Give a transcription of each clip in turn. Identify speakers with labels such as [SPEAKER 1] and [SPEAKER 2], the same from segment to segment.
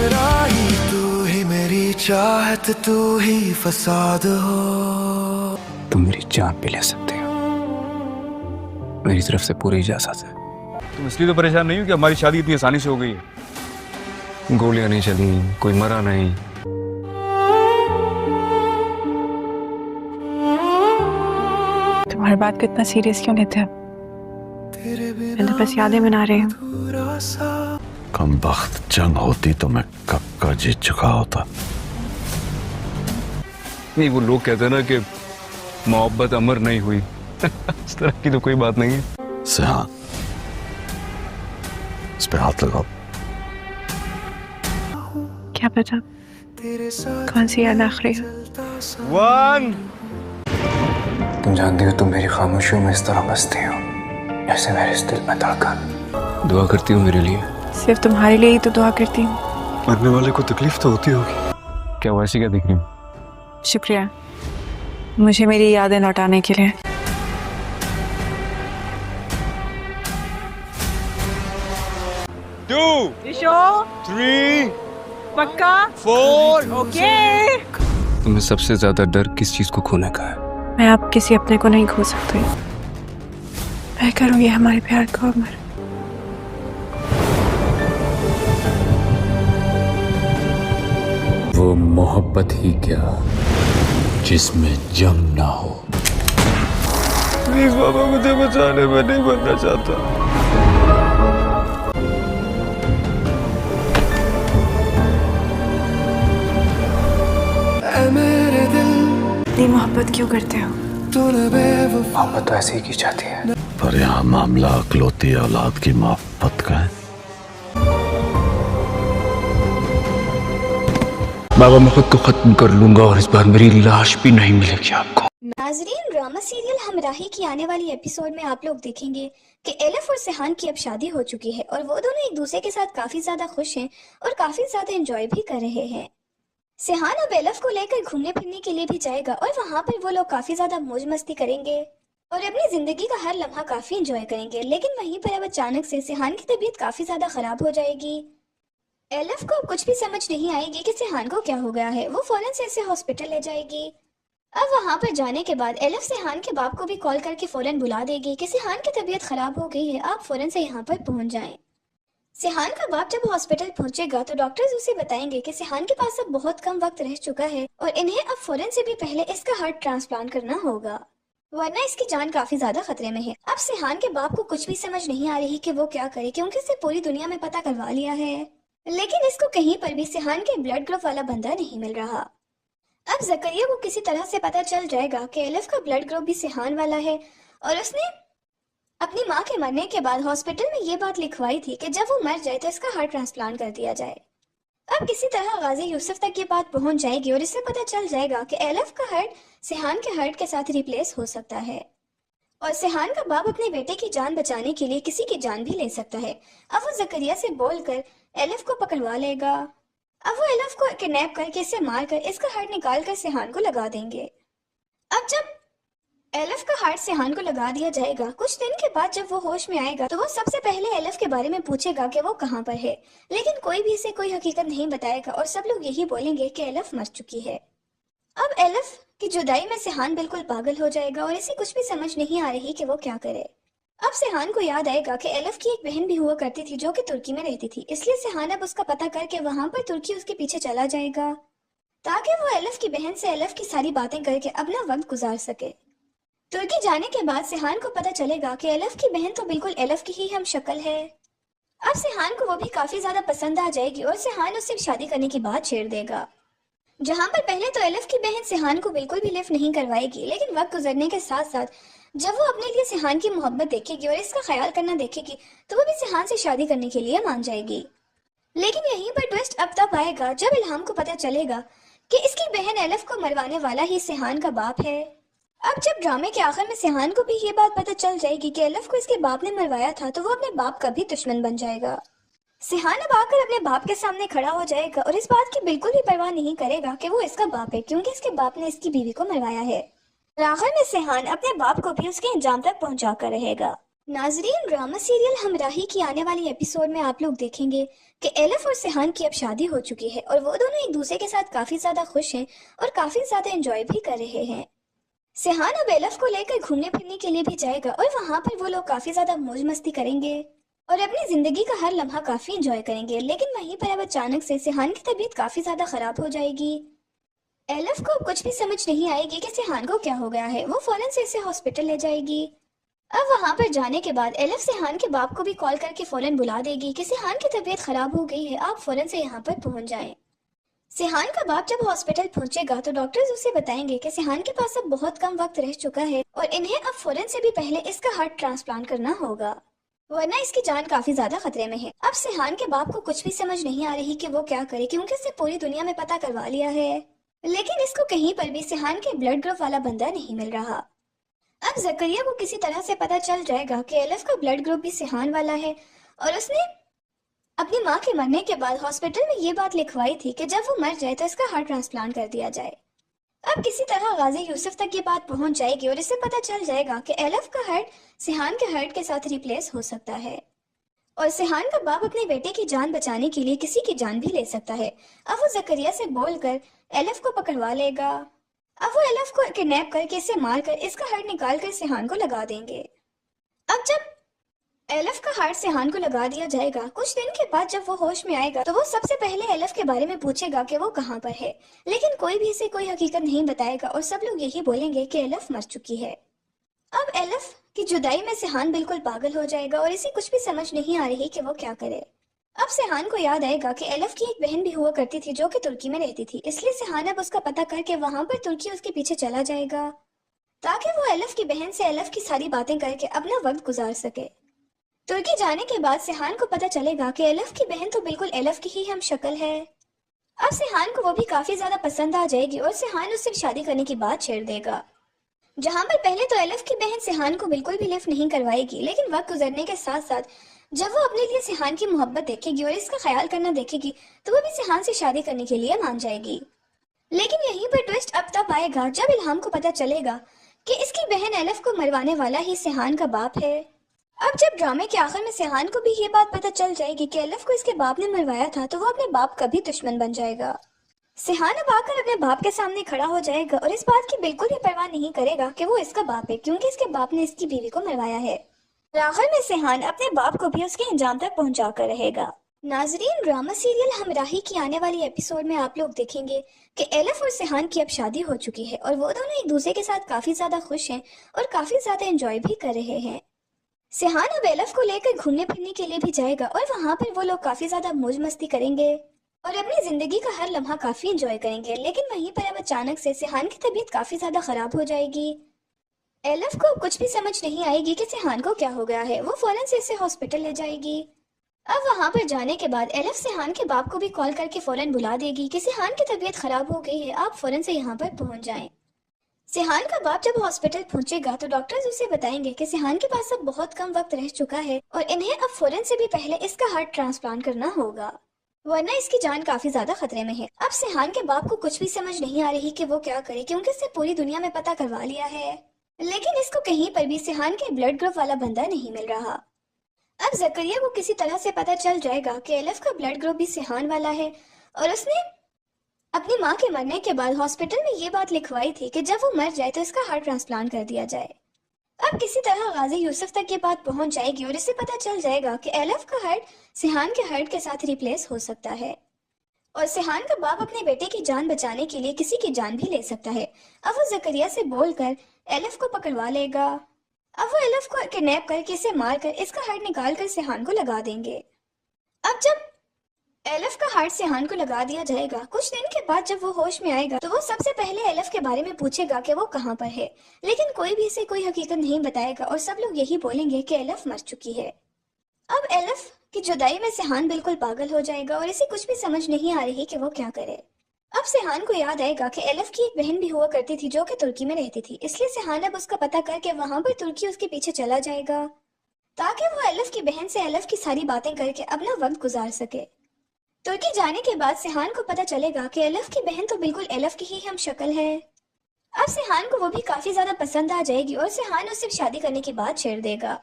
[SPEAKER 1] मेरा ही तू ही मेरी चाहत तू ही फसाद हो।
[SPEAKER 2] तुम मेरी जान भी ले सकते हो, मेरी तरफ से पूरी इजाजत है।
[SPEAKER 3] तुम इसलिए तो परेशान नहीं हो कि हमारी शादी इतनी आसानी से हो गई है।
[SPEAKER 2] गोलियां नहीं चली, कोई मरा नहीं।
[SPEAKER 4] तुम हर बात को इतना सीरियस क्यों लेते हो? मैं तो बस यादें बना रही हूँ।
[SPEAKER 5] कम वक्त जंग होती तो मैं कब का जीत चुका होता।
[SPEAKER 3] नहीं, वो लोग कहते हैं ना कि मोहब्बत अमर नहीं हुई। इस तरह की तो कोई बात नहीं है।
[SPEAKER 5] सिहान, इस पे हाथ लगाओ।
[SPEAKER 4] क्या पता कौन सी याद आखिरी है।
[SPEAKER 3] वन,
[SPEAKER 2] तुम जानती हो तुम मेरी खामोशियों में इस तरह बसती हो जैसे मेरे इस दिल में धड़कन। दुआ करती हूँ मेरे लिए?
[SPEAKER 4] सिर्फ तुम्हारे लिए ही तो दुआ करती हूँ।
[SPEAKER 3] मरने वाले को तकलीफ तो होती होगी। क्या वैसी क्या दिख रही हूँ?
[SPEAKER 4] शुक्रिया मुझे मेरी यादें लौटाने के लिए।
[SPEAKER 3] टू, थ्री,
[SPEAKER 4] पक्का?
[SPEAKER 3] फोर।
[SPEAKER 4] ओके।
[SPEAKER 2] तुम्हें सबसे ज्यादा डर किस चीज को खोने का है?
[SPEAKER 4] मैं अब किसी अपने को नहीं खो सकती। मैं करूँगी हमारे प्यार को अमर।
[SPEAKER 6] वो मोहब्बत ही क्या जिसमें जंग ना हो।
[SPEAKER 3] प्लीज बाबा, मुझे बचाने, मैं नहीं मरना चाहता।
[SPEAKER 1] ऐ मेरे दिल
[SPEAKER 4] इतनी मोहब्बत क्यों करते हो?
[SPEAKER 1] तूने बेवफा
[SPEAKER 2] मोहब्बत तो ऐसे ही की जाती है।
[SPEAKER 5] पर यहाँ मामला अकलौती औलाद की मोहब्बत का है।
[SPEAKER 6] बाबा, मैं खुद को खत्म कर लूंगा और इस बार मेरी लाश भी नहीं मिलेगी आपको।
[SPEAKER 7] नाजरीन, ड्रामा सीरियल हमराही की आने वाली एपिसोड में आप लोग देखेंगे कि एलिफ और सिहान की अब शादी हो चुकी है और वो दोनों एक दूसरे के साथ काफी ज्यादा खुश हैं और काफी ज्यादा एंजॉय भी कर रहे हैं। सिहान अब एलिफ को लेकर घूमने फिरने के लिए भी जाएगा और वहाँ पर वो लोग काफी ज्यादा मौज मस्ती करेंगे और अपनी जिंदगी का हर लम्हा काफी एंजॉय करेंगे। लेकिन वहीं पर अब अचानक से सिहान की तबीयत काफी ज्यादा खराब हो जाएगी। एलिफ को अब कुछ भी समझ नहीं आएगी कि सिहान को क्या हो गया है। वो फौरन से इसे हॉस्पिटल ले जाएगी। अब वहां पर जाने के बाद एलिफ सिहान के बाप को भी कॉल करके फौरन बुला देगी कि सिहान की तबीयत खराब हो गई है, आप फौरन से यहाँ पर पहुंच जाएं। सिहान का बाप जब हॉस्पिटल पहुंचेगा तो डॉक्टर्स उसे बताएंगे कि सिहान के पास अब बहुत कम वक्त रह चुका है और इन्हें अब फौरन से भी पहले इसका हार्ट ट्रांसप्लांट करना होगा, वरना इसकी जान काफी ज्यादा खतरे में है। अब सिहान के बाप को कुछ भी समझ नहीं आ रही कि वो क्या करे, क्योंकि इसे पूरी दुनिया में पता करवा लिया है, लेकिन इसको कहीं पर भी सिहान के ब्लड ग्रुप वाला बंदा नहीं मिल रहा। अब जकरिया को किसी तरह से पता चल जाएगा कि एलिफ का ब्लड ग्रुप भी सिहान वाला है और उसने अपनी माँ के मरने के बाद हॉस्पिटल में ये बात लिखवाई थी कि जब वो मर जाए तो इसका हार्ट ट्रांसप्लांट कर दिया जाए। अब किसी तरह गाजी यूसुफ तक ये बात पहुंच जाएगी और इससे पता चल जाएगा कि एलिफ का हार्ट सिहान के हार्ट के साथ रिप्लेस हो सकता है और सिहान का बाप अपने बेटे की जान बचाने के लिए किसी की जान भी ले सकता है। अब वो जकरिया से बोलकर एलिफ को पकड़वा लेगा। अब वो एलिफ को किडनैप करके इसे मारकर इसका हार्ट निकाल कर सिहान को लगा देंगे। अब जब एलिफ का हार्ट सिहान को लगा दिया जाएगा, कुछ दिन के बाद जब वो होश में आएगा तो वो सबसे पहले एलिफ के बारे में पूछेगा कि वो कहाँ पर है, लेकिन कोई भी इसे कोई हकीकत नहीं बताएगा और सब लोग यही बोलेंगे कि एलिफ मर चुकी है। अब एलिफ की जुदाई में सिहान बिल्कुल पागल हो जाएगा और इसे कुछ भी समझ नहीं आ रही कि वो क्या करे। अब सिहान को याद आएगा कि एलिफ की एक बहन भी हुआ करती थी जो कि तुर्की में रहती थी, इसलिए सिहान अब उसका पता करके वहां पर तुर्की उसके पीछे चला जाएगा ताकि वो एलिफ की बहन से एलिफ की सारी बातें करके अपना वक्त गुजार सके। तुर्की जाने के बाद सिहान को पता चलेगा कि एलिफ की बहन तो बिल्कुल एलिफ की ही हम शक्ल है। अब सिहान को वो भी काफी ज्यादा पसंद आ जाएगी और सिहान उससे शादी करने की बात छेड़ देगा। जहां पर पहले तो एलिफ की बहन सिहान को बिल्कुल भी लिफ्ट नहीं करवाएगी, लेकिन वक्त गुजरने के साथ साथ जब वो अपने लिए सिहान की मोहब्बत देखेगी और इसका ख्याल करना देखेगी तो वो भी सिहान से शादी करने के लिए मान जाएगी। लेकिन यहीं पर ट्विस्ट अब तब आएगा जब इल्हाम को पता चलेगा कि इसकी बहन एलिफ को मरवाने वाला ही सिहान का बाप है। अब जब ड्रामे के आखिर में सिहान को भी ये बात पता चल जाएगी कि एलिफ को इसके बाप ने मरवाया था तो वो अपने बाप का भी दुश्मन बन जाएगा। सिहान अब आकर अपने बाप के सामने खड़ा हो जाएगा और इस बात की बिल्कुल भी परवाह नहीं करेगा कि वो इसका बाप है, क्योंकि इसके बाप ने इसकी बीवी को मरवाया है। आखिर में सिहान अपने बाप को भी उसके अंजाम तक पहुंचा कर रहेगा। नाजरीन, ड्रामा सीरियल हमराही की आने वाली एपिसोड में आप लोग देखेंगे कि एलिफ और सिहान की अब शादी हो चुकी है और वो दोनों एक दूसरे के साथ काफी ज्यादा खुश हैं और काफी ज्यादा एंजॉय भी कर रहे हैं। सिहान अब एलिफ को लेकर घूमने फिरने के लिए भी जाएगा और वहां पर वो लोग काफी ज्यादा मौज मस्ती करेंगे और अपनी जिंदगी का हर लम्हा काफी एंजॉय करेंगे। लेकिन वहीं पर अब अचानक से सिहान की तबीयत काफी ज्यादा खराब हो जाएगी। एलिफ को अब कुछ भी समझ नहीं आएगी कि सिहान को क्या हो गया है। वो फौरन से इसे हॉस्पिटल ले जाएगी। अब वहां पर जाने के बाद एलिफ सिहान के बाप को भी कॉल करके फौरन बुला देगी कि सिहान की तबीयत खराब हो गई है, आप फौरन से यहाँ पर पहुंच जाएं। सिहान का बाप जब हॉस्पिटल पहुंचेगा तो डॉक्टर्स उसे बताएंगे कि सिहान के पास अब बहुत कम वक्त रह चुका है और इन्हें अब फौरन से भी पहले इसका हार्ट ट्रांसप्लांट करना होगा, वरना इसकी जान काफी ज्यादा खतरे में है। अब सिहान के बाप को कुछ भी समझ नहीं आ रही कि वो क्या करे, क्योंकि इसने पूरी दुनिया में पता करवा लिया है, लेकिन इसको कहीं पर भी सिहान के ब्लड ग्रुप वाला बंदा नहीं मिल रहा। अब जकरिया को किसी तरह से पता चल जाएगा कि एलिफ का ब्लड ग्रुप भी सिहान वाला है और उसने अपनी माँ के मरने के बाद हॉस्पिटल में ये बात लिखवाई थी कि जब वो मर जाए तो इसका हार्ट ट्रांसप्लांट कर दिया जाए। अब किसी तरह गाजी यूसुफ तक ये बात पहुंच जाएगी और इसे पता चल जाएगा कि एलिफ का हार्ट सिहान के हार्ट के साथ रिप्लेस हो सकता है और सिहान का बाप अपने बेटे की जान बचाने के लिए किसी की जान भी ले सकता है। अब वो जकरिया से बोलकर एलिफ को पकड़वा लेगा। अब वो एलिफ को किडनैप करके इसे मारकर इसका हार्ट निकाल कर सिहान को लगा देंगे। अब जब एलिफ का हार्ट सिहान को लगा दिया जाएगा, कुछ दिन के बाद जब वो होश में आएगा तो वो सबसे पहले एलिफ के बारे में पूछेगा कि वो कहाँ पर है, लेकिन कोई भी इसे कोई हकीकत नहीं बताएगा और सब लोग यही बोलेंगे कि एलिफ मर चुकी है। अब एलिफ की जुदाई में सिहान बिल्कुल पागल हो जाएगा और इसे कुछ भी समझ नहीं आ रही कि वो क्या करे। अब सिहान को याद आएगा कि एलिफ की एक बहन भी हुआ करती थी जो कि तुर्की में रहती थी, इसलिए सिहान अब उसका पता करके वहां पर तुर्की उसके पीछे चला जाएगा ताकि वो एलिफ की बहन से एलिफ की सारी बातें करके अपना वक्त गुजार सके। तुर्की जाने के बाद सिहान को पता चलेगा कि एलिफ की बहन तो बिल्कुल एलिफ की ही हम शक्ल है। अब सिहान को वो भी काफी ज्यादा पसंद आ जाएगी और सिहान उससे शादी करने की बात छेड़ देगा। जहां पर पहले तो एलिफ की बहन सिहान को बिल्कुल भी लिफ्ट नहीं करवाएगी, लेकिन वक्त गुजरने के साथ साथ जब वो अपने लिए सिहान की मोहब्बत देखेगी और इसका ख्याल करना देखेगी तो वो भी सिहान से शादी करने के लिए मान जाएगी। लेकिन यहीं पर ट्विस्ट अब तब आएगा जब इल्हाम को पता चलेगा कि इसकी बहन एलिफ को मरवाने वाला ही सिहान का बाप है। अब जब ड्रामे के आखिर में सिहान को भी ये बात पता चल जाएगी कि एलिफ को इसके बाप ने मरवाया था तो वो अपने बाप का भी दुश्मन बन जाएगा। सिहान अब आकर अपने बाप के सामने खड़ा हो जाएगा और इस बात की बिल्कुल भी परवाह नहीं करेगा कि वो इसका बाप है, क्योंकि इसके बाप ने इसकी बीवी को मरवाया है। आखिर में सिहान अपने बाप को भी उसके अंजाम तक पहुंचा कर रहेगा। नाजरीन, ड्रामा सीरियल हमराही की आने वाली एपिसोड में आप लोग देखेंगे कि एलिफ और सिहान की अब शादी हो चुकी है और वो दोनों एक दूसरे के साथ काफी ज्यादा खुश हैं और काफी ज्यादा एंजॉय भी कर रहे हैं। सिहान अब एलिफ को लेकर घूमने फिरने के लिए भी जाएगा और वहां पर वो लोग काफी ज्यादा मौज मस्ती करेंगे और अपनी जिंदगी का हर लम्हा काफी एंजॉय करेंगे। लेकिन वहीं पर अब अचानक से सिहान की तबीयत काफी ज्यादा खराब हो जाएगी। एलिफ को कुछ भी समझ नहीं आएगी कि सिहान को क्या हो गया है। वो फौरन से इसे हॉस्पिटल ले जाएगी। अब वहां पर जाने के बाद एलिफ सिहान के बाप को भी कॉल करके फौरन बुला देगी कि सिहान की तबीयत खराब हो गई है, आप फौरन से यहाँ पर पहुंच जाएं। सिहान का बाप जब हॉस्पिटल पहुंचेगा तो डॉक्टर्स उसे बताएंगे कि सिहान के पास अब बहुत कम वक्त रह चुका है और इन्हें अब फौरन से भी पहले इसका हार्ट ट्रांसप्लांट करना होगा, वरना इसकी जान काफी ज्यादा खतरे में है। अब सिहान के बाप को कुछ भी समझ नहीं आ रही कि वो क्या करे, क्योंकि इसने पूरी दुनिया में पता करवा लिया है, लेकिन इसको कहीं पर भी सिहान के ब्लड ग्रुप वाला बंदा नहीं मिल रहा। अब जकरिया को किसी तरह से पता चल जाएगा कि एलिफ का ब्लड ग्रुप भी सिहान वाला है और उसने अपनी माँ के मरने के बाद हॉस्पिटल में ये बात लिखवाई थी कि जब वो मर जाए तो इसका हार्ट ट्रांसप्लांट कर दिया जाए। अब किसी तरह गाजी यूसुफ तक ये बात पहुंच जाएगी और इसे पता चल जाएगा कि एलिफ का हार्ट सिहान के हार्ट के साथ रिप्लेस हो सकता है और सिहान का बाप अपने बेटे की जान बचाने के लिए किसी की जान भी ले सकता है। अब वो जकरिया से बोलकर एलिफ को पकड़वा लेगा। अब वो एलिफ को किडनैप करके इसे मारकर इसका हार्ट निकाल कर सिहान को लगा देंगे। अब जब एलिफ का हार्ट सिहान को लगा दिया जाएगा, कुछ दिन के बाद जब वो होश में आएगा तो वो सबसे पहले एलिफ के बारे में पूछेगा कि वो कहाँ पर है, लेकिन कोई भी इसे कोई हकीकत नहीं बताएगा और सब लोग यही बोलेंगे कि एलिफ मर चुकी है। अब एलिफ की जुदाई में सिहान बिल्कुल पागल हो जाएगा और इसे कुछ भी समझ नहीं आ रही कि वो क्या करे। अब सिहान को याद आएगा कि एलिफ की एक बहन भी हुआ करती थी जो कि तुर्की में रहती थी, इसलिए सिहान अब उसका पता करके वहां पर तुर्की उसके पीछे चला जाएगा ताकि वो एलिफ की बहन से एलिफ की सारी बातें करके अपना वक्त गुजार सके। तुर्की जाने के बाद सिहान को पता चलेगा कि एलिफ की बहन तो बिल्कुल एलिफ की ही हम शक्ल है। अब सिहान को वो भी काफी ज्यादा पसंद आ जाएगी और सिहान उससे शादी करने की बात छेड़ देगा।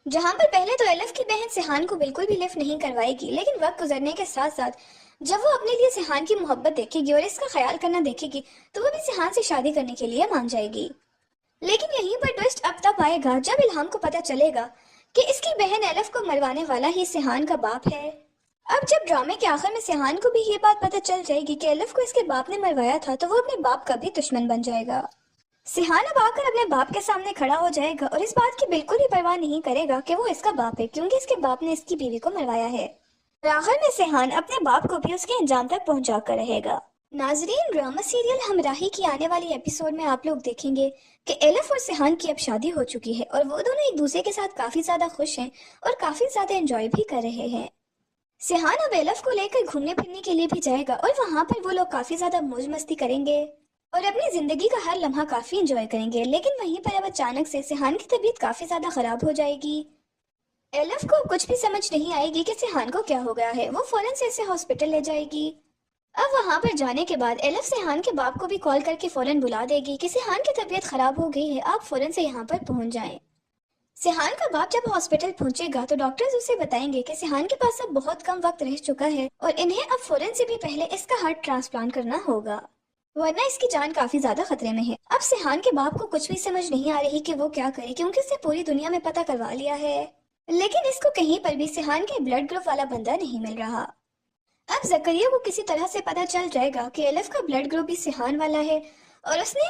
[SPEAKER 7] जहां पर पहले तो एलिफ की बहन सिहान को बिल्कुल भी लिफ्ट नहीं करवाएगी, लेकिन वक्त गुजरने के साथ साथ जब वो अपने लिए सिहान की मोहब्बत देखेगी और इसका ख्याल करना देखेगी तो वो भी सिहान से शादी करने के लिए मान जाएगी। लेकिन यहीं पर ट्विस्ट अब तब आएगा जब इल्हाम को पता चलेगा कि इसकी बहन एलिफ को मरवाने वाला ही सिहान का बाप है। अब जब ड्रामे के आखिर में सिहान को भी ये बात पता चल जाएगी कि एलिफ को इसके बाप ने मरवाया था तो वो अपने बाप का भी दुश्मन बन जाएगा। सिहान अब आकर अपने बाप के सामने खड़ा हो जाएगा और इस बात की बिल्कुल भी परवाह नहीं करेगा कि वो इसका बाप है, क्योंकि इसके बाप ने इसकी बीवी को मरवाया है। और आखिर में सिहान अपने बाप को भी उसके अंजाम तक पहुंचा कर रहेगा। नाजरीन, ड्रामा सीरियल हमराही की आने वाली एपिसोड में आप लोग देखेंगे कि एलिफ और सिहान की अब शादी हो चुकी है और वो दोनों एक दूसरे के साथ काफी ज्यादा खुश हैं और काफी ज्यादा एंजॉय भी कर रहे हैं। सिहान अब एलिफ को लेकर घूमने फिरने के लिए भी जाएगा और वहां पर वो लोग काफी ज्यादा मौज मस्ती करेंगे और अपनी जिंदगी का हर लम्हा काफी एंजॉय करेंगे। लेकिन वहीं पर अब अचानक से सिहान की तबीयत काफी ज्यादा खराब हो जाएगी। एलिफ को कुछ भी समझ नहीं आएगी कि सिहान को क्या हो गया है। वो फौरन से इसे हॉस्पिटल ले जाएगी। अब वहां पर जाने के बाद एलिफ सिहान के बाप को भी कॉल करके फौरन बुला देगी कि सिहान की तबीयत खराब हो गई है, आप फौरन से यहाँ पर पहुंच जाएं। सिहान का बाप जब हॉस्पिटल पहुंचेगा तो डॉक्टर्स उसे बताएंगे कि सिहान के पास अब बहुत कम वक्त रह चुका है और इन्हें अब फौरन से भी पहले इसका हार्ट ट्रांसप्लांट करना होगा, वरना इसकी जान काफी ज्यादा खतरे में है। अब सिहान के बाप को कुछ भी समझ नहीं आ रही कि वो क्या करे, क्योंकि इसे पूरी दुनिया में पता करवा लिया है, लेकिन इसको कहीं पर भी सिहान के ब्लड ग्रुप वाला बंदा नहीं मिल रहा। अब जकरिया को किसी तरह से पता चल जाएगा कि एलिफ का ब्लड ग्रुप भी सिहान वाला है और उसने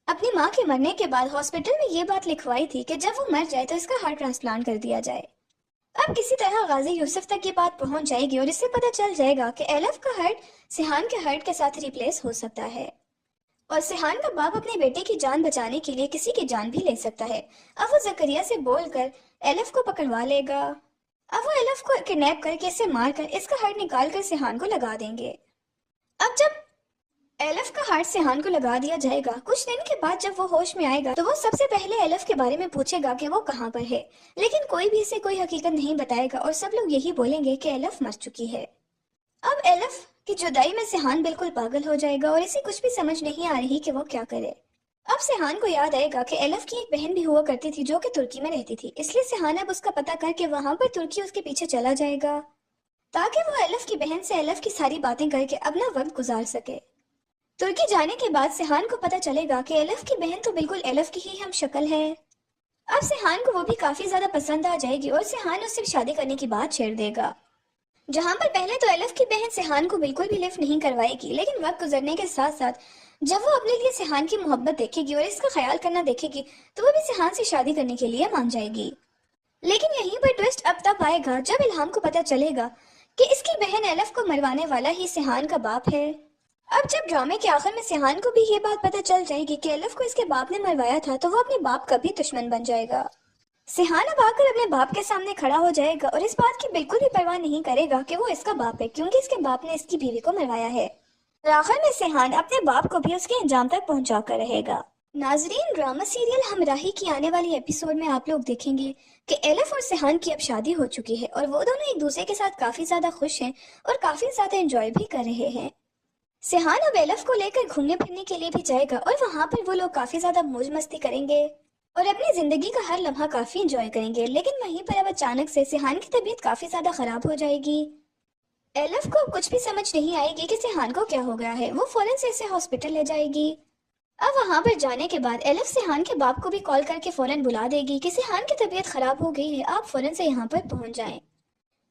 [SPEAKER 7] अपनी माँ के मरने के बाद हॉस्पिटल में ये बात लिखवाई थी कि जब वो मर जाए तो इसका हार्ट ट्रांसप्लांट कर दिया जाए। अब किसी तरह गाजी यूसुफ तक ये बात पहुंच जाएगी और इससे पता चल जाएगा कि एलिफ का हार्ट सिहान के हार्ट के साथ रिप्लेस हो सकता है और सिहान का बाप अपने बेटे की जान बचाने के लिए किसी की जान भी ले सकता है। अब वो जकरिया से बोलकर एलिफ को पकड़वा लेगा। अब वो एलिफ को किडनैप करके इसे मारकर इसका हार्ट निकाल कर सिहान को लगा देंगे। अब जब एलिफ का हार्ट सिहान को लगा दिया जाएगा, कुछ दिन के बाद जब वो होश में आएगा तो वो सबसे पहले एलिफ के बारे में पूछेगा कि वो कहाँ पर है, लेकिन कोई भी इसे कोई हकीकत नहीं बताएगा और सब लोग यही बोलेंगे कि एलिफ मर चुकी है। अब एलिफ की जुदाई में सिहान बिल्कुल पागल हो जाएगा और इसे कुछ भी समझ नहीं आ रही कि वो क्या करे। अब सिहान को याद आएगा कि एलिफ की एक बहन भी हुआ करती थी जो कि तुर्की में रहती थी, इसलिए सिहान अब उसका पता करके वहां पर तुर्की उसके पीछे चला जाएगा ताकि वो एलिफ की बहन से एलिफ की सारी बातें करके अपना वक्त गुजार सके। तुर्की जाने के बाद सिहान को पता चलेगा कि एलिफ की बहन तो बिल्कुल एलिफ की ही हम शक्ल है। अब सिहान को वो भी काफी ज्यादा पसंद आ जाएगी और सिहान उससे शादी करने की बात छेड़ देगा। जहां पर पहले तो एलिफ की बहन सिहान को बिल्कुल भी लिफ्ट नहीं करवाएगी, लेकिन वक्त गुजरने के साथ साथ जब वो अपने लिए सिहान की मोहब्बत देखेगी और इसका ख्याल करना देखेगी तो वो भी सिहान से शादी करने के लिए मान जाएगी। लेकिन यहीं पर ट्विस्ट अब तब आएगा जब इल्हाम को पता चलेगा कि इसकी बहन एलिफ को मरवाने वाला ही सिहान का बाप है। अब जब ड्रामे के आखिर में सिहान को भी ये बात पता चल जाएगी कि एलिफ को इसके बाप ने मरवाया था तो वो अपने बाप का भी दुश्मन बन जाएगा। सिहान अब आकर अपने बाप के सामने खड़ा हो जाएगा और इस बात की बिल्कुल भी परवाह नहीं करेगा कि वो इसका बाप है, क्योंकि इसके बाप ने इसकी बीवी को मरवाया है। आखिर में सिहान अपने बाप को भी उसके अंजाम तक पहुंचा कर रहेगा। नाजरीन, ड्रामा सीरियल हमराही की आने वाली एपिसोड में आप लोग देखेंगे कि एलिफ और सिहान की अब शादी हो चुकी है और वो दोनों एक दूसरे के साथ काफी ज्यादा खुश हैं और काफी ज्यादा एंजॉय भी कर रहे हैं। सिहान अब एलिफ को लेकर घूमने फिरने के लिए भी जाएगा और वहां पर वो लोग काफी ज्यादा मौज मस्ती करेंगे और अपनी जिंदगी का हर लम्हा काफी एंजॉय करेंगे। लेकिन वहीं पर अब अचानक से सिहान की तबीयत काफी ज्यादा खराब हो जाएगी। एलिफ को कुछ भी समझ नहीं आएगी कि सिहान को क्या हो गया है। वो फौरन से इसे हॉस्पिटल ले जाएगी। अब वहां पर जाने के बाद एलिफ सिहान के बाप को भी कॉल करके फौरन बुला देगी कि सिहान की तबीयत खराब हो गई है, आप फौरन से यहाँ पर पहुंच जाएं।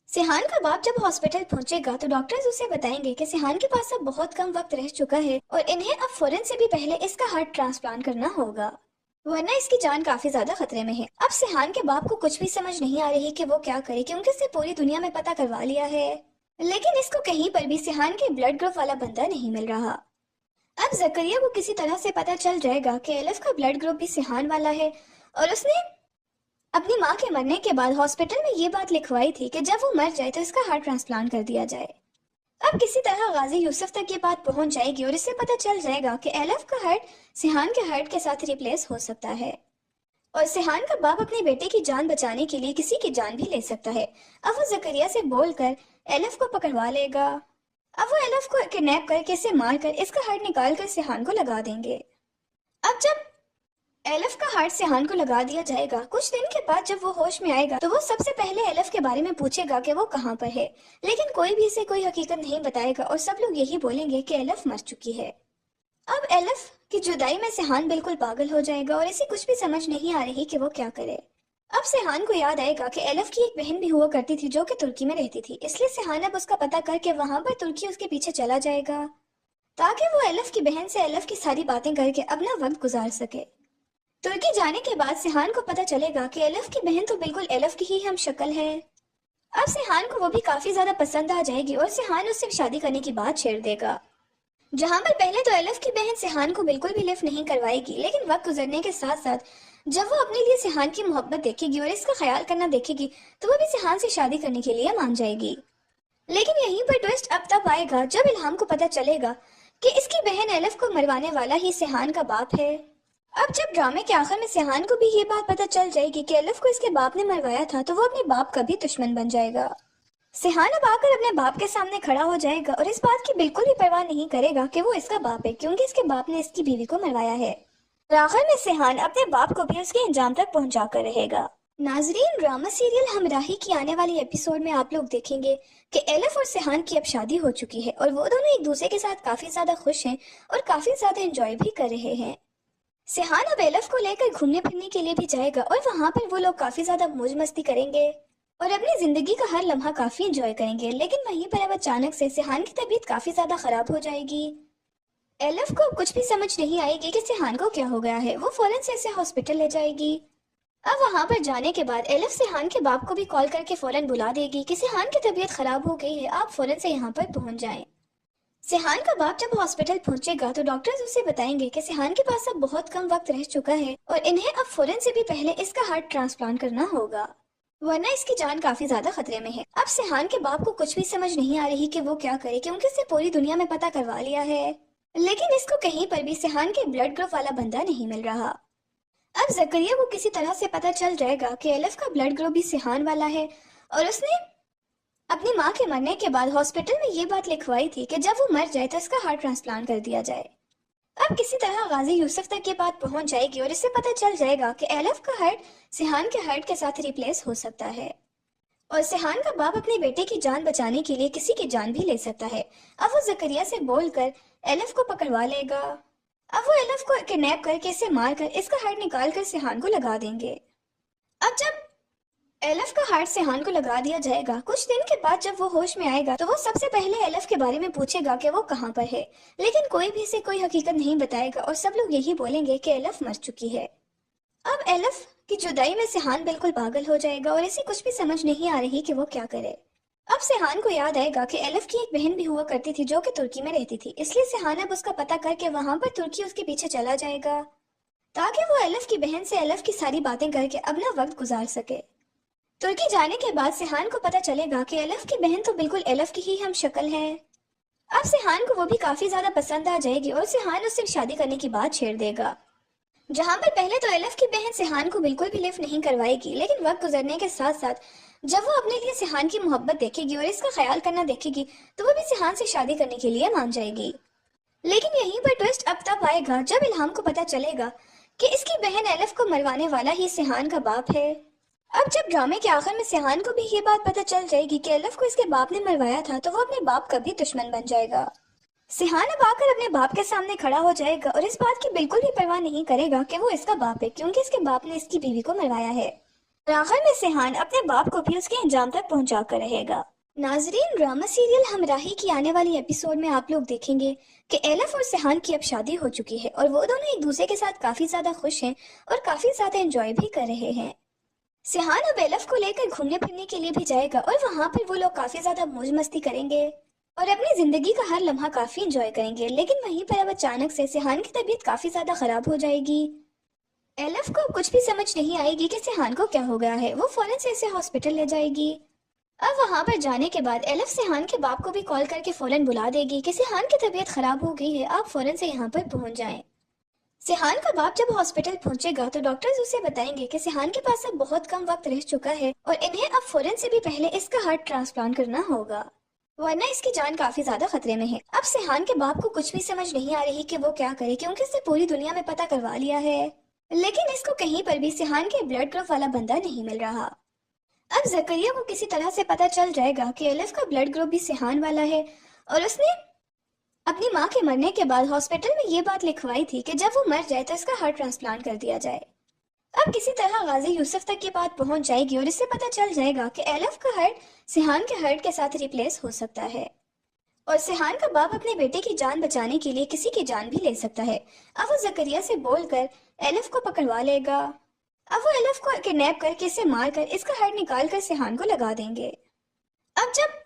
[SPEAKER 7] सिहान का बाप जब हॉस्पिटल पहुंचेगा तो डॉक्टर्स उसे बताएंगे कि सिहान के पास अब बहुत कम वक्त रह चुका है और इन्हें अब फौरन से भी पहले इसका हार्ट ट्रांसप्लांट करना होगा, वरना इसकी जान काफी ज्यादा खतरे में है। अब सिहान के बाप को कुछ भी समझ नहीं आ रही कि वो क्या करे, क्योंकि इसे पूरी दुनिया में पता करवा लिया है, लेकिन इसको कहीं पर भी सिहान के ब्लड ग्रुप वाला बंदा नहीं मिल रहा। अब जकरिया को किसी तरह से पता चल जाएगा कि एलिफ का ब्लड ग्रुप भी सिहान वाला है और उसने अपनी माँ के मरने के बाद हॉस्पिटल में ये बात लिखवाई थी कि जब वो मर जाए तो इसका हार्ट ट्रांसप्लांट कर दिया जाए। अब किसी तरह गाजी यूसुफ तक ये बात पहुंच जाएगी और इससे पता चल जाएगा कि एलिफ का हार्ट सिहान के हार्ट के साथ रिप्लेस हो सकता है और सिहान का बाप अपने बेटे की जान बचाने के लिए किसी की जान भी ले सकता है। अब वो जकरिया से बोलकर एलिफ को पकड़वा लेगा। अब वो एलिफ को किडनैप करके इसे मारकर इसका हार्ट निकाल कर सिहान को लगा देंगे। अब जब एलिफ का हार्ट सिहान को लगा दिया जाएगा। कुछ दिन के बाद जब वो होश में आएगा तो वो सबसे पहले एलिफ के बारे में पूछेगा कि वो कहाँ पर है, लेकिन कोई भी इसे कोई हकीकत नहीं बताएगा और सब लोग यही बोलेंगे कि एलिफ मर चुकी है। अब एलिफ की जुदाई में सिहान बिल्कुल पागल हो जाएगा और इसे कुछ भी समझ नहीं आ रही कि वो क्या करे। अब सिहान को याद आएगा कि एलिफ की एक बहन भी हुआ करती थी जो कि तुर्की में रहती थी, इसलिए सिहान अब उसका पता करके वहां पर तुर्की उसके पीछे चला जाएगा ताकि वो एलिफ की बहन से एलिफ की सारी बातें करके अपना वक्त गुजार सके। तुर्की जाने के बाद सिहान को पता चलेगा कि एलिफ की बहन तो बिल्कुल एलिफ की ही हम शक्ल है। अब सिहान को वो भी काफी ज्यादा पसंद आ जाएगी और सिहान उससे शादी करने की बात छेड़ देगा। जहां पर पहले तो एलिफ की बहन सिहान को बिल्कुल भी लिफ्ट नहीं करवाएगी, लेकिन वक्त गुजरने के साथ साथ जब वो अपने लिए सिहान की मोहब्बत देखेगी और इसका ख्याल करना देखेगी तो वो भी सिहान से शादी करने के लिए मान जाएगी। लेकिन यहीं पर ट्विस्ट अब तब आएगा जब इल्हाम को पता चलेगा कि इसकी बहन एलिफ को मरवाने वाला ही सिहान का बाप है। अब जब ड्रामे के आखिर में सिहान को भी ये बात पता चल जाएगी कि एलिफ को इसके बाप ने मरवाया था तो वो अपने बाप का भी दुश्मन बन जाएगा। सिहान अब आकर अपने बाप के सामने खड़ा हो जाएगा और इस बात की बिल्कुल भी परवाह नहीं करेगा कि वो इसका बाप है, क्योंकि इसके बाप ने इसकी बीवी को मरवाया है। और आखिर में सिहान अपने बाप को भी उसके अंजाम तक पहुंचा कर रहेगा। नाजरीन, ड्रामा सीरियल हमराही की आने वाली एपिसोड में आप लोग देखेंगे कि एलिफ और सिहान की अब शादी हो चुकी है और वो दोनों एक दूसरे के साथ काफी ज्यादा खुश हैं और काफी ज्यादा एंजॉय भी कर रहे हैं। सिहान अब एलिफ को लेकर घूमने फिरने के लिए भी जाएगा और वहां पर वो लोग काफी ज्यादा मौज मस्ती करेंगे और अपनी जिंदगी का हर लम्हा काफी एंजॉय करेंगे। लेकिन वहीं पर अब अचानक से सिहान की तबीयत काफी ज्यादा खराब हो जाएगी। एलिफ को कुछ भी समझ नहीं आएगी कि सिहान को क्या हो गया है। वो फौरन से इसे हॉस्पिटल ले जाएगी। अब वहां पर जाने के बाद एलिफ सिहान के बाप को भी कॉल करके फौरन बुला देगी कि सिहान की तबीयत खराब हो गई है, आप फौरन से यहाँ पर पहुंच जाएं। सिहान का बाप जब हॉस्पिटल पहुंचेगा तो डॉक्टर्स उसे बताएंगे कि सिहान के पास अब बहुत कम वक्त रह चुका है और इन्हें अब फौरन से भी पहले इसका हार्ट ट्रांसप्लांट करना होगा, वरना इसकी जान काफी ज्यादा खतरे में है। अब सिहान के बाप को कुछ भी समझ नहीं आ रही कि वो क्या करे, क्योंकि इसे पूरी दुनिया में पता करवा लिया है, लेकिन इसको कहीं पर भी सिहान के ब्लड ग्रुप वाला बंदा नहीं मिल रहा। अब जकरिया को किसी तरह से पता चल जाएगा कि एलिफ का ब्लड ग्रुप भी सिहान वाला है और उसने अपनी माँ के मरने के बाद हॉस्पिटल में ये बात लिखवाई थी कि जब वो मर जाए तो इसका हार्ट ट्रांसप्लांट कर दिया जाए। अब किसी तरह गाजी यूसुफ तक ये बात पहुंच जाएगी और इससे पता चल जाएगा कि एलिफ का हार्ट सिहान के हार्ट के साथ रिप्लेस हो सकता है और सिहान का बाप अपने बेटे की जान बचाने के लिए किसी की जान भी ले सकता है। अब वो जकरिया से बोलकर एलिफ को पकड़वा लेगा। अब वो एलिफ को किडनैप करके इसे मारकर इसका हार्ट निकाल कर सिहान को लगा देंगे। अब जब एलिफ का हार्ट सिहान को लगा दिया जाएगा, कुछ दिन के बाद जब वो होश में आएगा तो वो सबसे पहले एलिफ के बारे में पूछेगा कि वो कहाँ पर है, लेकिन कोई भी इसे कोई हकीकत नहीं बताएगा और सब लोग यही बोलेंगे कि एलिफ मर चुकी है। अब एलिफ की जुदाई में सिहान बिल्कुल पागल हो जाएगा और इसे कुछ भी समझ नहीं आ रही कि वो क्या करे। अब सिहान को याद आएगा कि एलिफ की एक बहन भी हुआ करती थी जो कि तुर्की में रहती थी, इसलिए सिहान अब उसका पता करके वहां पर तुर्की उसके पीछे चला जाएगा ताकि वो एलिफ की बहन से एलिफ की सारी बातें करके अपना वक्त गुजार सके। तुर्की जाने के बाद सिहान को पता चलेगा कि एलिफ की बहन तो बिल्कुल एलिफ की ही हम शक्ल है। अब सिहान को वो भी काफी ज्यादा पसंद आ जाएगी और सिहान उससे शादी करने की बात छेड़ देगा। जहां पर पहले तो एलिफ की बहन सिहान को बिल्कुल भी लिफ्ट नहीं करवाएगी, लेकिन वक्त गुजरने के साथ साथ जब वो अपने लिए सिहान की मोहब्बत देखेगी और इसका ख्याल करना देखेगी तो वो भी सिहान से शादी करने के लिए मान जाएगी। लेकिन यहीं पर ट्विस्ट अब तब आएगा जब इल्हाम को पता चलेगा कि इसकी बहन एलिफ को मरवाने वाला ही सिहान का बाप है। अब जब ड्रामे के आखिर में सिहान को भी ये बात पता चल जाएगी कि एलिफ को इसके बाप ने मरवाया था तो वो अपने बाप का भी दुश्मन बन जाएगा। सिहान अब आकर अपने बाप के सामने खड़ा हो जाएगा और इस बात की बिल्कुल भी परवाह नहीं करेगा कि वो इसका बाप है, क्योंकि इसके बाप ने इसकी बीवी को मरवाया है। और आखिर में सिहान अपने बाप को भी उसके अंजाम तक पहुंचा कर रहेगा। नाजरीन, ड्रामा सीरियल हमराही की आने वाली एपिसोड में आप लोग देखेंगे कि एलिफ और सिहान की अब शादी हो चुकी है और वो दोनों एक दूसरे के साथ काफी ज्यादा खुश हैं और काफी ज्यादा एंजॉय भी कर रहे हैं। सिहान अब एलिफ को लेकर घूमने फिरने के लिए भी जाएगा और वहां पर वो लोग काफी ज्यादा मौज मस्ती करेंगे और अपनी जिंदगी का हर लम्हा काफी एंजॉय करेंगे। लेकिन वहीं पर अब अचानक से सिहान की तबीयत काफी ज्यादा खराब हो जाएगी। एलिफ को कुछ भी समझ नहीं आएगी कि सिहान को क्या हो गया है। वो फौरन से इसे हॉस्पिटल ले जाएगी। अब वहां पर जाने के बाद एलिफ सिहान के बाप को भी कॉल करके फौरन बुला देगी कि सिहान की तबीयत खराब हो गई है, आप फौरन से यहाँ पर पहुंच जाएं। सिहान का बाप जब हॉस्पिटल पहुंचेगा तो डॉक्टर्स उसे बताएंगे कि सिहान के पास अब बहुत कम वक्त रह चुका है और इन्हें अब फौरन से भी पहले इसका हार्ट ट्रांसप्लांट करना होगा, वरना इसकी जान काफी ज्यादा खतरे में है। अब सिहान के बाप को कुछ भी समझ नहीं आ रही कि वो क्या करे, क्योंकि इसे पूरी दुनिया में पता करवा लिया है, लेकिन इसको कहीं पर भी सिहान के ब्लड ग्रुप वाला बंदा नहीं मिल रहा। अब जकरिया को किसी तरह से पता चल जाएगा कि एलिफ का ब्लड ग्रुप भी सिहान वाला है और उसने अपनी माँ के मरने के बाद हॉस्पिटल में ये बात लिखवाई थी कि जब वो मर जाए तो इसका हार्ट ट्रांसप्लांट कर दिया जाए। अब किसी तरह गाजी यूसुफ तक ये बात पहुंच जाएगी और इससे पता चल जाएगा कि एलिफ का हार्ट सिहान के हार्ट के साथ रिप्लेस हो सकता है और सिहान का बाप अपने बेटे की जान बचाने के लिए किसी की जान भी ले सकता है। अब वो जकरिया से बोलकर एलिफ को पकड़वा लेगा। अब वो एलिफ को किडनैप करके इसे मारकर इसका हार्ट निकाल कर सिहान को लगा देंगे। अब जब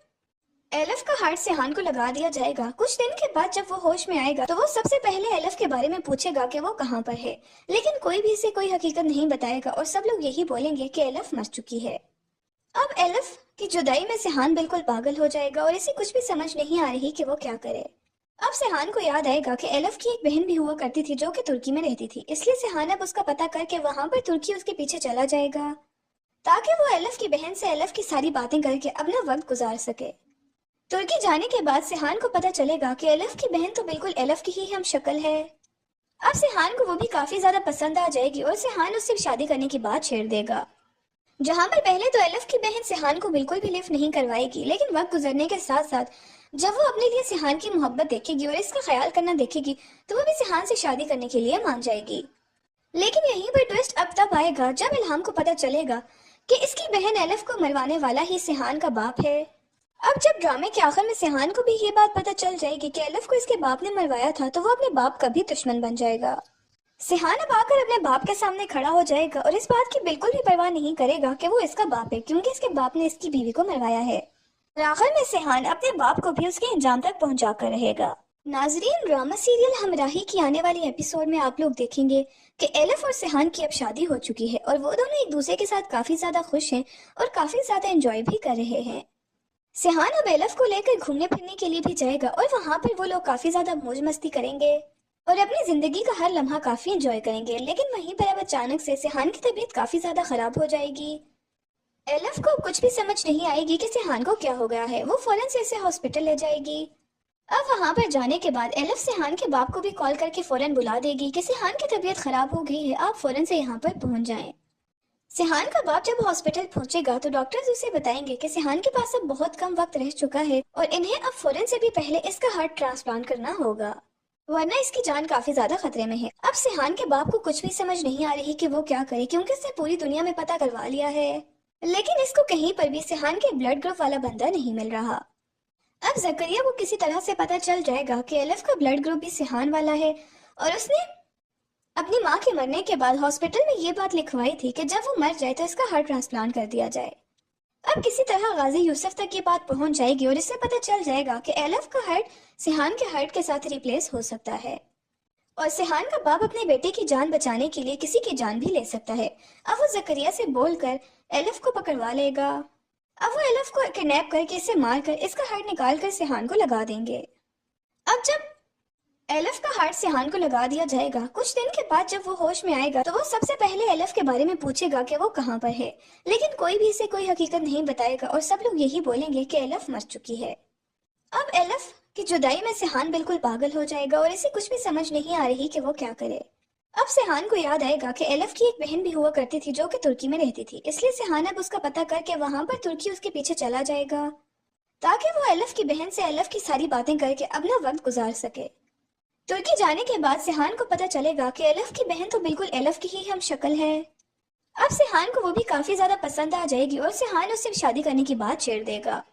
[SPEAKER 7] एलिफ का हार्ट सिहान को लगा दिया जाएगा, कुछ दिन के बाद जब वो होश में आएगा तो वो सबसे पहले एलिफ के बारे में पूछेगा कि वो कहाँ पर है, लेकिन कोई भी इसे कोई हकीकत नहीं बताएगा और सब लोग यही बोलेंगे कि एलिफ मर चुकी है। अब एलिफ की जुदाई में सिहान बिल्कुल पागल हो जाएगा और इसे कुछ भी समझ नहीं आ रही कि वो क्या करे। अब सिहान को याद आएगा कि एलिफ की एक बहन भी हुआ करती थी जो कि तुर्की में रहती थी, इसलिए सिहान अब उसका पता करके वहां पर तुर्की उसके पीछे चला जाएगा ताकि वो एलिफ की बहन से एलिफ की सारी बातें करके अपना वक्त गुजार सके। तुर्की जाने के बाद सिहान को पता चलेगा कि एलिफ की बहन तो बिल्कुल एलिफ की ही हम शक्ल है। अब सिहान को वो भी काफी ज्यादा पसंद आ जाएगी और सिहान उससे शादी करने की बात छेड़ देगा। जहां पर पहले तो एलिफ की बहन सिहान को बिल्कुल भी लिफ्ट नहीं करवाएगी, लेकिन वक्त गुजरने के साथ साथ जब वो अपने लिए सिहान की मोहब्बत देखेगी और इसका ख्याल करना देखेगी तो वो भी सिहान से शादी करने के लिए मान जाएगी। लेकिन यहीं पर ट्विस्ट अब तब आएगा जब इल्हाम को पता चलेगा कि इसकी बहन एलिफ को मरवाने वाला ही सिहान का बाप है। अब जब ड्रामे के आखिर में सिहान को भी ये बात पता चल जाएगी कि एलिफ को इसके बाप ने मरवाया था तो वो अपने बाप का भी दुश्मन बन जाएगा। सिहान अब आकर अपने बाप के सामने खड़ा हो जाएगा और इस बात की बिल्कुल भी परवाह नहीं करेगा कि वो इसका बाप है, क्योंकि इसके बाप ने इसकी बीवी को मरवाया है। और आखिर में सिहान अपने बाप को भी उसके अंजाम तक पहुंचा कर रहेगा। नाजरीन, ड्रामा सीरियल हमराही की आने वाली एपिसोड में आप लोग देखेंगे कि एलिफ और सिहान की अब शादी हो चुकी है और वो दोनों एक दूसरे के साथ काफी ज्यादा खुश हैं और काफी ज्यादा एंजॉय भी कर रहे हैं। सिहान अब एलिफ को लेकर घूमने फिरने के लिए भी जाएगा और वहाँ पर वो लोग काफी ज्यादा मौज मस्ती करेंगे और अपनी जिंदगी का हर लम्हा काफी एंजॉय करेंगे। लेकिन वहीं पर अब अचानक से सिहान की तबीयत काफी ज्यादा खराब हो जाएगी। एलिफ को कुछ भी समझ नहीं आएगी कि सिहान को क्या हो गया है। वो फौरन से इसे हॉस्पिटल ले जाएगी। अब वहाँ पर जाने के बाद एलिफ सिहान के बाप को भी कॉल करके फौरन बुला देगी कि सिहान की तबीयत खराब हो गई है, आप फौरन से यहाँ पर पहुँच जाएं। सिहान का बाप जब हॉस्पिटल पहुंचेगा तो डॉक्टर्स उसे बताएंगे कि सिहान के पास अब बहुत कम वक्त रह चुका है और इन्हें अब फौरन से भी पहले इसका हार्ट ट्रांसप्लांट करना होगा, वरना इसकी जान काफी ज्यादा खतरे में है। अब सिहान के बाप को कुछ भी समझ नहीं आ रही कि वो क्या करे, क्योंकि उसने पूरी दुनिया में पता करवा लिया है, लेकिन इसको कहीं पर भी सिहान के ब्लड ग्रुप वाला बंदा नहीं मिल रहा। अब जकरिया को किसी तरह से पता चल जाएगा कि एलिफ का ब्लड ग्रुप भी सिहान वाला है और उसने अपनी माँ के मरने के बाद हॉस्पिटल में ये बात लिखवाई थी कि जब वो मर जाए तो इसका हार्ट ट्रांसप्लांट कर दिया जाए। अब किसी तरह गाजी यूसुफ तक ये बात पहुंच जाएगी और इससे पता चल जाएगा कि एलिफ का हार्ट सिहान के हार्ट के साथ रिप्लेस हो सकता है और सिहान का बाप अपने बेटे की जान बचाने के लिए किसी की जान भी ले सकता है। अब वो जकरिया से बोलकर एलिफ को पकड़वा लेगा। अब वो एलिफ को किडनैप करके इसे मारकर इसका हार्ट निकाल कर सिहान को लगा देंगे। अब जब एलिफ का हार्ट सिहान को लगा दिया जाएगा, कुछ दिन के बाद जब वो होश में आएगा तो वो सबसे पहले एलिफ के बारे में पूछेगा कि वो कहाँ पर है, लेकिन कोई भी इसे कोई हकीकत नहीं बताएगा और सब लोग यही बोलेंगे कि एलिफ मर चुकी है। अब एलिफ की जुदाई में सिहान बिल्कुल पागल हो जाएगा और इसे कुछ भी समझ नहीं आ रही कि वो क्या करे। अब सिहान को याद आएगा कि एलिफ की एक बहन भी हुआ करती थी जो कि तुर्की में रहती थी, इसलिए सिहान अब उसका पता करके वहां पर तुर्की उसके पीछे चला जाएगा ताकि वो एलिफ की बहन से एलिफ की सारी बातें करके अपना वक्त गुजार सके। तुर्की जाने के बाद सिहान को पता चलेगा कि एलिफ की बहन तो बिल्कुल एलिफ की ही हम शक्ल है। अब सिहान को वो भी काफी ज्यादा पसंद आ जाएगी और सिहान उससे शादी करने की बात छेड़ देगा।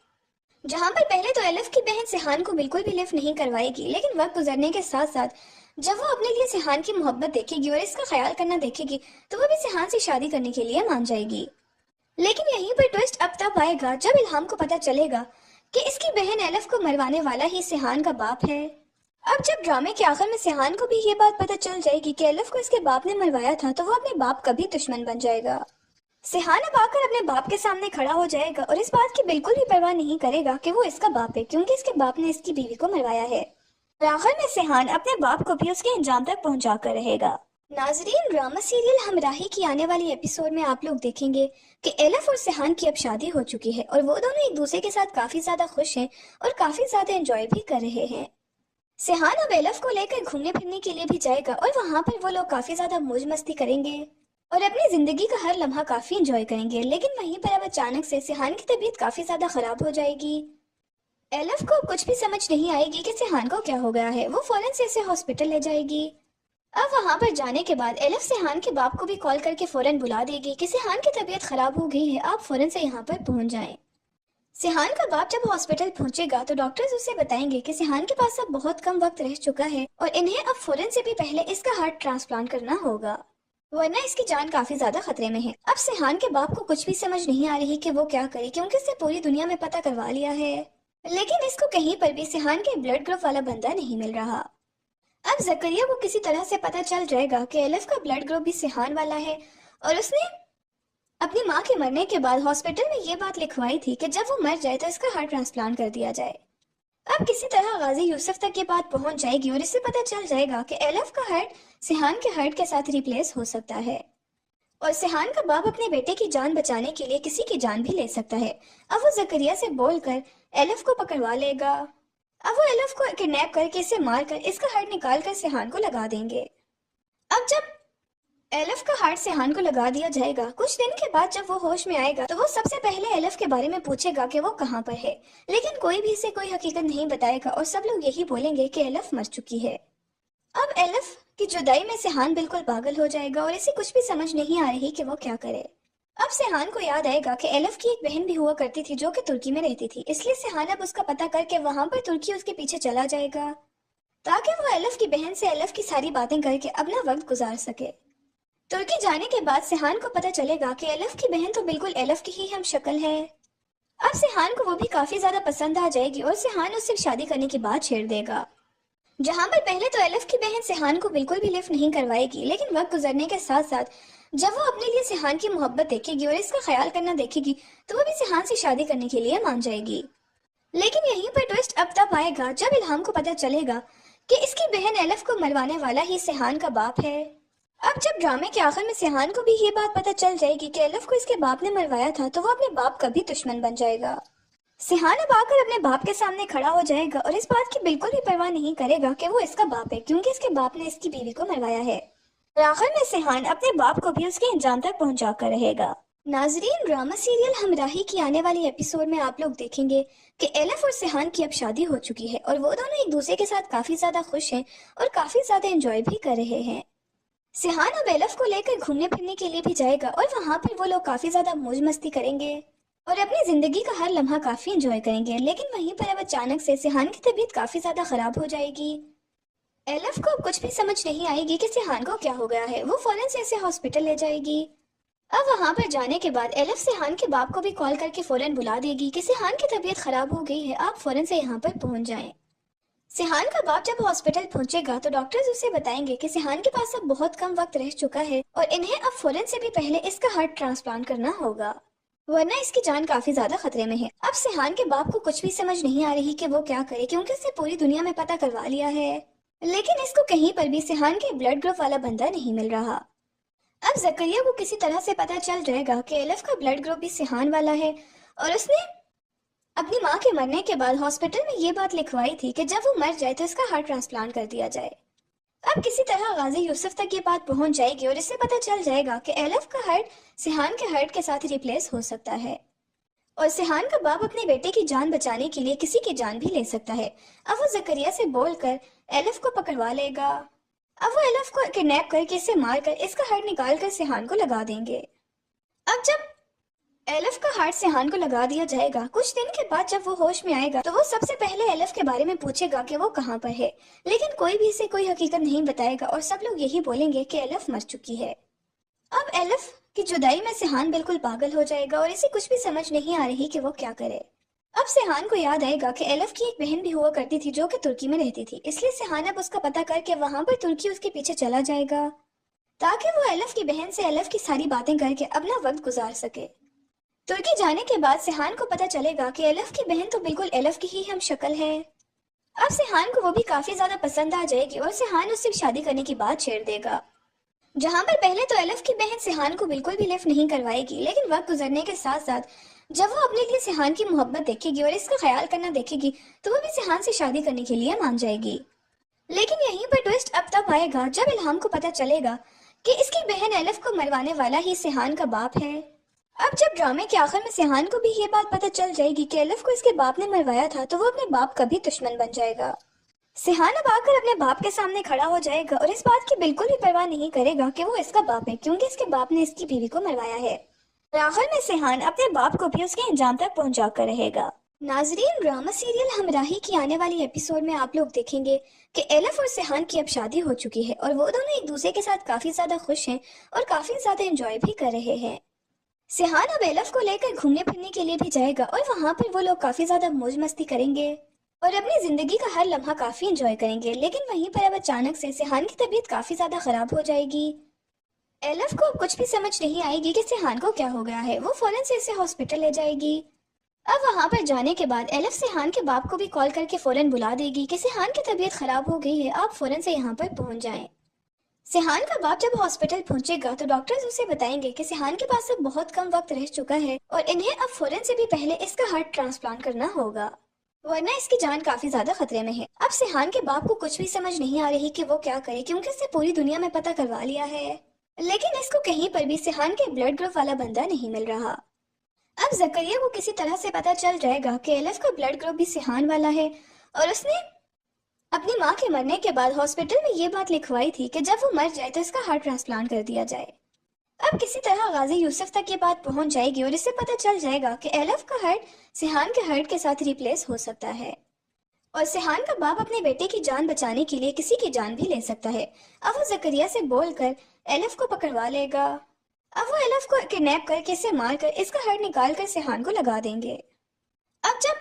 [SPEAKER 7] जहां पर पहले तो एलिफ की बहन सिहान को बिल्कुल भी लिफ्ट नहीं करवाएगी, लेकिन वक्त गुजरने के साथ साथ जब वो अपने लिए सिहान की मोहब्बत देखेगी और इसका ख्याल करना देखेगी तो वो भी सिहान से शादी करने के लिए मान जाएगी। लेकिन यहीं पर ट्विस्ट अब तब आएगा जब इल्हाम को पता चलेगा कि इसकी बहन एलिफ को मरवाने वाला ही सिहान का बाप है। अब जब ड्रामे के आखिर में सिहान को भी ये बात पता चल जाएगी कि एलिफ को इसके बाप ने मरवाया था तो वो अपने बाप का भी दुश्मन बन जाएगा। सिहान अब आकर अपने बाप के सामने खड़ा हो जाएगा और इस बात की बिल्कुल भी परवाह नहीं करेगा कि वो इसका बाप है, क्योंकि इसके बाप ने इसकी बीवी को मरवाया है। और आखिर में सिहान अपने बाप को भी उसके अंजाम तक पहुंचा कर रहेगा। नाजरीन, ड्रामा सीरियल हमराही की आने वाली एपिसोड में आप लोग देखेंगे कि एलिफ और सिहान की अब शादी हो चुकी है और वो दोनों एक दूसरे के साथ काफी ज्यादा खुश हैं और काफी ज्यादा एंजॉय भी कर रहे हैं। सिहान अब एलफ को लेकर घूमने फिरने के लिए भी जाएगा और वहां पर वो लोग काफी ज्यादा मौज मस्ती करेंगे और अपनी जिंदगी का हर लम्हा काफी एंजॉय करेंगे। लेकिन वहीं पर अब अचानक से सिहान की तबीयत काफी ज्यादा खराब हो जाएगी। एलफ को कुछ भी समझ नहीं आएगी कि सिहान को क्या हो गया है। वो फौरन से इसे हॉस्पिटल ले जाएगी। अब वहां पर जाने के बाद एलफ सिहान के बाप को भी कॉल करके फौरन बुला देगी कि सिहान की तबीयत खराब हो गई है, आप फौरन से यहाँ पर पहुंच जाएं। सिहान का बाप जब हॉस्पिटल पहुंचेगा तो डॉक्टर्स उसे बताएंगे कि सिहान के पास अब बहुत कम वक्त रह चुका है और इन्हें अब फौरन से भी पहले इसका हार्ट ट्रांसप्लांट करना होगा, वरना इसकी जान काफी ज्यादा खतरे में है। अब सिहान के बाप को कुछ भी समझ नहीं आ रही कि वो क्या करे, क्योंकि इसने पूरी दुनिया में पता करवा लिया है, लेकिन इसको कहीं पर भी सिहान के ब्लड ग्रुप वाला बंदा नहीं मिल रहा। अब जकरिया को किसी तरह से पता चल जाएगा कि एलफ का ब्लड ग्रुप भी सिहान वाला है और उसने अपनी माँ के मरने के बाद हॉस्पिटल में ये बात लिखवाई थी कि जब वो मर जाए तो इसका हार्ट ट्रांसप्लांट कर दिया जाए। अब किसी तरह गाजी यूसुफ तक ये बात पहुंच जाएगी और इससे पता चल जाएगा कि एलफ का हार्ट सिहान के हार्ट के साथ रिप्लेस हो सकता है और सिहान का बाप अपने बेटे की जान बचाने के लिए किसी की जान भी ले सकता है। अब वो जकरिया से बोलकर एलफ को पकड़वा लेगा। अब वो एलफ को किडनैप करके इसे मारकर इसका हार्ट निकाल कर सिहान को लगा देंगे। अब जब एलफ का हार्ट सिहान को लगा दिया जाएगा, कुछ दिन के बाद जब वो होश में आएगा तो वो सबसे पहले एलफ के बारे में पूछेगा कि वो कहाँ पर है, लेकिन कोई भी इसे कोई हकीकत नहीं बताएगा और सब लोग यही बोलेंगे कि एलफ मर चुकी है। अब एलफ की जुदाई में सिहान बिल्कुल पागल हो जाएगा और इसे कुछ भी समझ नहीं आ रही कि वो क्या करे। अब सिहान को याद आएगा कि एलफ की एक बहन भी हुआ करती थी जो कि तुर्की में रहती थी, इसलिए सिहान अब उसका पता करके वहां पर तुर्की उसके पीछे चला जाएगा ताकि वो एलफ की बहन से एलफ की सारी बातें करके अपना वक्त गुजार सके। तुर्की जाने के बाद सिहान को पता चलेगा कि एलफ की बहन तो बिल्कुल एलफ की ही हम शक्ल है। अब सिहान को वो भी काफी ज्यादा पसंद आ जाएगी और सिहान उससे शादी करने की बात छेड़ देगा। जहां पर पहले तो एलफ की बहन सिहान को बिल्कुल भी लिफ्ट नहीं करवाएगी, लेकिन वक्त गुजरने के साथ साथ जब वो अपने लिए सिहान की मोहब्बत देखेगी और इसका ख्याल करना देखेगी तो वो भी सिहान से शादी करने के लिए मान जाएगी। लेकिन यहीं पर ट्विस्ट अब तब आएगा जब इल्हाम को पता चलेगा कि इसकी बहन एलफ को मरवाने वाला ही सिहान का बाप है। अब जब ड्रामे के आखिर में सिहान को भी ये बात पता चल जाएगी कि एलफ को इसके बाप ने मरवाया था तो वो अपने बाप का भी दुश्मन बन जाएगा। सिहान अब आकर अपने बाप के सामने खड़ा हो जाएगा और इस बात की बिल्कुल भी परवाह नहीं करेगा कि वो इसका बाप है, क्योंकि इसके बाप ने इसकी बीवी को मरवाया है। और आखिर में सिहान अपने बाप को भी उसके अंजाम तक पहुंचा कर रहेगा। नाजरीन, ड्रामा सीरियल हमराही की आने वाली एपिसोड में आप लोग देखेंगे कि एलफ और सिहान की अब शादी हो चुकी है और वो दोनों एक दूसरे के साथ काफी ज्यादा खुश हैं और काफी ज्यादा एंजॉय भी कर रहे हैं। सिहान अब एलफ को लेकर घूमने फिरने के लिए भी जाएगा और वहां पर वो लोग काफी ज्यादा मौज मस्ती करेंगे और अपनी जिंदगी का हर लम्हा काफी एंजॉय करेंगे। लेकिन वहीं पर अब अचानक से सिहान की तबीयत काफी ज्यादा खराब हो जाएगी। एलफ को कुछ भी समझ नहीं आएगी कि सिहान को क्या हो गया है। वो फौरन से इसे हॉस्पिटल ले जाएगी। अब वहां पर जाने के बाद एलफ सिहान के बाप को भी कॉल करके फौरन बुला देगी कि सिहान की तबीयत खराब हो गई है, आप फौरन से यहाँ पर पहुंच जाएं। सिहान का बाप जब हॉस्पिटल पहुंचेगा तो डॉक्टर्स उसे बताएंगे कि सिहान के पास अब बहुत कम वक्त रह चुका है और इन्हें अब फौरन से भी पहले इसका हार्ट ट्रांसप्लांट करना होगा, वरना इसकी जान काफी ज्यादा खतरे में है। अब सिहान के बाप को कुछ भी समझ नहीं आ रही कि वो क्या करे, क्योंकि उसने पूरी दुनिया में पता करवा लिया है, लेकिन इसको कहीं पर भी सिहान के ब्लड ग्रुप वाला बंदा नहीं मिल रहा। अब जकरिया को किसी तरह से पता चल जाएगा कि एलफ का ब्लड ग्रुप भी सिहान वाला है और उसने अपनी माँ के मरने के बाद हॉस्पिटल में ये बात लिखवाई थी कि जब वो मर जाए तो इसका हार्ट ट्रांसप्लांट कर दिया जाए। अब किसी तरह गाजी यूसुफ तक ये बात पहुंच जाएगी और इससे पता चल जाएगा कि एलफ का हार्ट सिहान के हार्ट के साथ रिप्लेस हो सकता है और सिहान का बाप अपने बेटे की जान बचाने के लिए किसी की जान भी ले सकता है। अब वो जकरिया से बोलकर एलफ को पकड़वा लेगा। अब वो एलफ को किडनैप करके इसे मारकर इसका हार्ट निकाल कर सिहान को लगा देंगे। अब जब एलफ का हार्ट सिहान को लगा दिया जाएगा, कुछ दिन के बाद जब वो होश में आएगा तो वो सबसे पहले एलफ के बारे में पूछेगा कि वो कहाँ पर है, लेकिन कोई भी इसे कोई हकीकत नहीं बताएगा और सब लोग यही बोलेंगे कि एलफ मर चुकी है। अब एलफ की जुदाई में सिहान बिल्कुल पागल हो जाएगा और इसे कुछ भी समझ नहीं आ रही कि वो क्या करे। अब सिहान को याद आएगा कि एलफ की एक बहन भी हुआ करती थी जो कि तुर्की में रहती थी, इसलिए सिहान अब उसका पता करके वहां पर तुर्की उसके पीछे चला जाएगा ताकि वो एलफ की बहन से एलफ की सारी बातें करके अपना वक्त गुजार सके। तुर्की जाने के बाद सिहान को पता चलेगा कि एलफ की बहन तो बिल्कुल एलफ की ही हम शक्ल है। अब सिहान को वो भी काफी ज्यादा पसंद आ जाएगी और सिहान उससे शादी करने की बात छेड़ देगा। जहां पर पहले तो एलफ की बहन सिहान को बिल्कुल भी लिफ्ट नहीं करवाएगी, लेकिन वक्त गुजरने के साथ साथ जब वो अपने लिए सिहान की मोहब्बत देखेगी और इसका ख्याल करना देखेगी तो वो भी सिहान से शादी करने के लिए मान जाएगी। लेकिन यहीं पर ट्विस्ट अब तब आएगा जब इल्हाम को पता चलेगा कि इसकी बहन एलिफ को मरवाने वाला ही सिहान का बाप है। अब जब ड्रामे के आखिर में सिहान को भी ये बात पता चल जाएगी कि एलिफ को इसके बाप ने मरवाया था, तो वो अपने बाप का भी दुश्मन बन जाएगा। सिहान अब आकर अपने बाप के सामने खड़ा हो जाएगा और इस बात की बिल्कुल भी परवाह नहीं करेगा कि वो इसका बाप है, क्योंकि इसके बाप ने इसकी बीवी को मरवाया है। और आखिर में सिहान अपने बाप को भी उसके अंजाम तक पहुंचा कर रहेगा। नाजरीन, ड्रामा सीरियल हमराही की आने वाली एपिसोड में आप लोग देखेंगे कि एलिफ और सिहान की अब शादी हो चुकी है और वो दोनों एक दूसरे के साथ काफी ज्यादा खुश हैं और काफी ज्यादा एंजॉय भी कर रहे हैं। सिहान अब एलिफ को लेकर घूमने फिरने के लिए भी जाएगा और वहां पर वो लोग काफी ज्यादा मौज मस्ती करेंगे और अपनी जिंदगी का हर लम्हा काफी एंजॉय करेंगे। लेकिन वहीं पर अब अचानक से सिहान की तबीयत काफी ज्यादा खराब हो जाएगी। एलिफ को कुछ भी समझ नहीं आएगी कि सिहान को क्या हो गया है। वो फौरन से इसे हॉस्पिटल ले जाएगी। अब वहां पर जाने के बाद एलिफ सिहान के बाप को भी कॉल करके फौरन बुला देगी कि सिहान की तबीयत खराब हो गई है, आप फौरन से यहाँ पर पहुंच जाएं। सिहान का बाप जब हॉस्पिटल पहुंचेगा तो डॉक्टर्स उसे बताएंगे कि सिहान के पास अब बहुत कम वक्त रह चुका है और इन्हें अब फौरन से भी पहले इसका हार्ट ट्रांसप्लांट करना होगा, वरना इसकी जान काफी ज्यादा खतरे में है। अब सिहान के बाप को कुछ भी समझ नहीं आ रही कि वो क्या करे, क्योंकि उसने पूरी दुनिया में पता करवा लिया है, लेकिन इसको कहीं पर भी सिहान के ब्लड ग्रुप वाला बंदा नहीं मिल रहा। अब जकरिया को किसी तरह से पता चल जाएगा कि एलिफ का ब्लड ग्रुप भी सिहान वाला है और उसने अपनी माँ के मरने के बाद हॉस्पिटल में ये बात लिखवाई थी कि जब वो मर जाए तो इसका हार्ट ट्रांसप्लांट कर दिया जाए। अब किसी तरह गाजी यूसुफ तक ये बात पहुंच जाएगी और इससे पता चल जाएगा कि एलिफ का हार्ट सिहान के हार्ट के साथ रिप्लेस हो सकता है और सिहान का बाप अपने बेटे की जान बचाने के लिए किसी की जान भी ले सकता है। अब वो जकरिया से बोलकर एलिफ को पकड़वा लेगा। अब वो एलिफ को किडनैप करके इसे मारकर इसका हार्ट निकाल कर सिहान को लगा देंगे। अब जब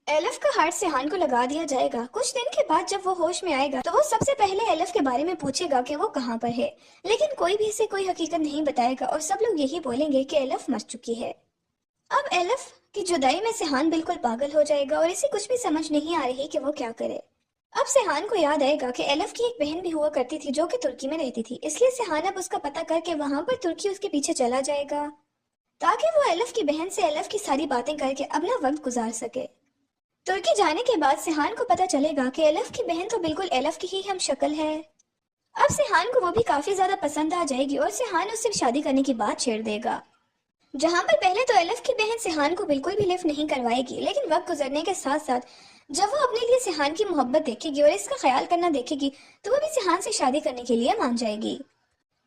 [SPEAKER 7] एलिफ का हार्ट सिहान को लगा दिया जाएगा, कुछ दिन के बाद जब वो होश में आएगा तो वो सबसे पहले एलिफ के बारे में पूछेगा कि वो कहाँ पर है, लेकिन कोई भी इसे कोई हकीकत नहीं बताएगा और सब लोग यही बोलेंगे कि एलिफ मर चुकी है। अब एलिफ की जुदाई में सिहान बिल्कुल पागल हो जाएगा और इसे कुछ भी समझ नहीं आ रही कि वो क्या करे। अब सिहान को याद आएगा कि एलिफ की एक बहन भी हुआ करती थी जो कि तुर्की में रहती थी, इसलिए सिहान अब उसका पता करके वहां पर तुर्की उसके पीछे चला जाएगा ताकि वो एलिफ की बहन से एलिफ की सारी बातें करके अपना वक्त गुजार सके। तुर्की जाने के बाद सिहान को पता चलेगा कि एलिफ की बहन तो बिल्कुल एलिफ की ही हम शक्ल है। अब सिहान को वो भी काफी ज्यादा पसंद आ जाएगी और सिहान उससे शादी करने की बात छेड़ देगा। जहां पर पहले तो एलिफ की बहन सिहान को बिल्कुल भी लिफ्ट नहीं करवाएगी, लेकिन वक्त गुजरने के साथ साथ जब वो अपने लिए सिहान की मोहब्बत देखेगी और इसका ख्याल करना देखेगी तो वो भी सिहान से शादी करने के लिए मान जाएगी।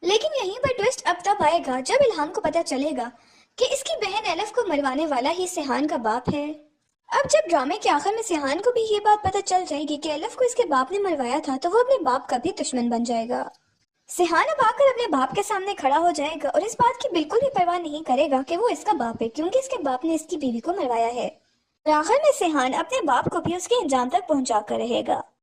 [SPEAKER 7] लेकिन यहीं पर ट्विस्ट अब तब आएगा जब इल्हाम को पता चलेगा कि इसकी बहन एलिफ को मरवाने वाला ही सिहान का बाप है। अब जब ड्रामे के आखिर में सिहान को भी ये बात पता चल जाएगी कि एलिफ को इसके बाप ने मरवाया था, तो वो अपने बाप का भी दुश्मन बन जाएगा। सिहान अब आकर अपने बाप के सामने खड़ा हो जाएगा और इस बात की बिल्कुल भी परवाह नहीं करेगा कि वो इसका बाप है, क्योंकि इसके बाप ने इसकी बीवी को मरवाया है। और आखिर में सिहान अपने बाप को भी उसके अंजाम तक पहुंचा कर रहेगा।